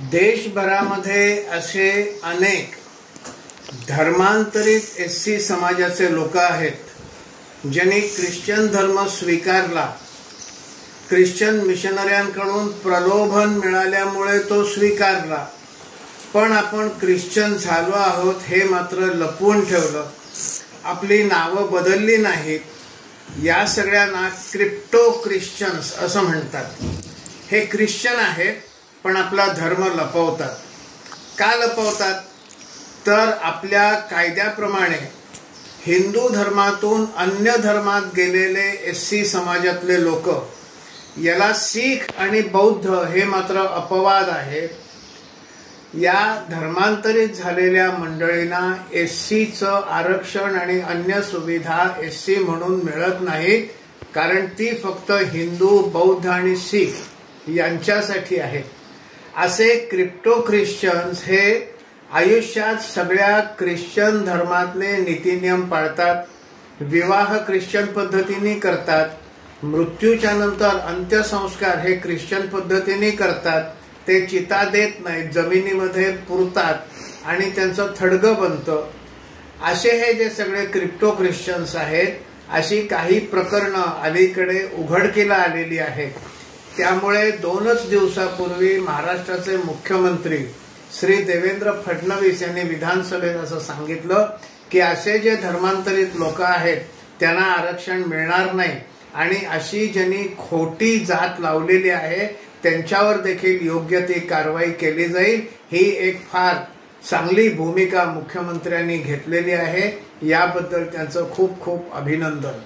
देशभरामध्ये असे अनेक धर्मांतरित एससी समाजाचे लोक आहेत ज्यांनी ख्रिश्चन धर्म स्वीकारला। ख्रिश्चन मिशनऱ्यांकडून प्रलोभन मिळाल्यामुळे तो स्वीकारला, पण आपण ख्रिश्चन झालो आहोत हे मात्र लपवून ठेवलं, आपली नावं बदलली नाहीत। या सगळ्यांना क्रिप्टो ख्रिश्चन्स असं म्हणतात। हे ख्रिश्चन आहेत पण आपला धर्म लपवतात। का लपवतात? तर आपल्या कायद्याप्रमाणे हिंदू धर्मातून अन्य धर्मात गेलेले एससी समाजातले लोक, याला शीख आणि बौद्ध हे मात्र अपवाद आहे। या धर्मांतरित झालेल्या मंडळींना एससीचं आरक्षण आणि अन्य सुविधा एससी म्हणून मिळत नाहीत, कारण ती फक्त हिंदू, बौद्ध आणि शीख यांच्यासाठी आहेत। असे क्रिप्टो ख्रिश्चन्स हे आयुष्यात सगळ्या ख्रिश्चन धर्मातले नीतिनियम पाळतात, विवाह ख्रिश्चन पद्धतीने करतात, मृत्यूच्या नंतर अंत्यसंस्कार हे ख्रिश्चन पद्धतीने करतात, ते चिता देत नाहीत, जमिनीमध्ये पुरतात आणि त्यांचं थडगं बनतं। असे हे जे सगळे क्रिप्टो ख्रिश्चन्स आहेत, अशी काही प्रकरणं अलीकडे उघडकीला आलेली आहेत। त्यामुळे 2च दिवसापूर्वी महाराष्ट्राचे मुख्यमंत्री श्री देवेंद्र फडणवीस यांनी विधानसभेत असं सांगितलं की असे जे धर्मांतरित लोक आहेत त्यांना आरक्षण मिळणार नाही, आणि अशी ज्यांनी खोटी जात लावलेली आहे त्यांच्यावर देखील योग्य ती कारवाई केली जाईल। ही एक फार चांगली भूमिका मुख्यमंत्र्यांनी घेतलेली आहे, याबद्दल त्यांचं खूप खूप अभिनंदन।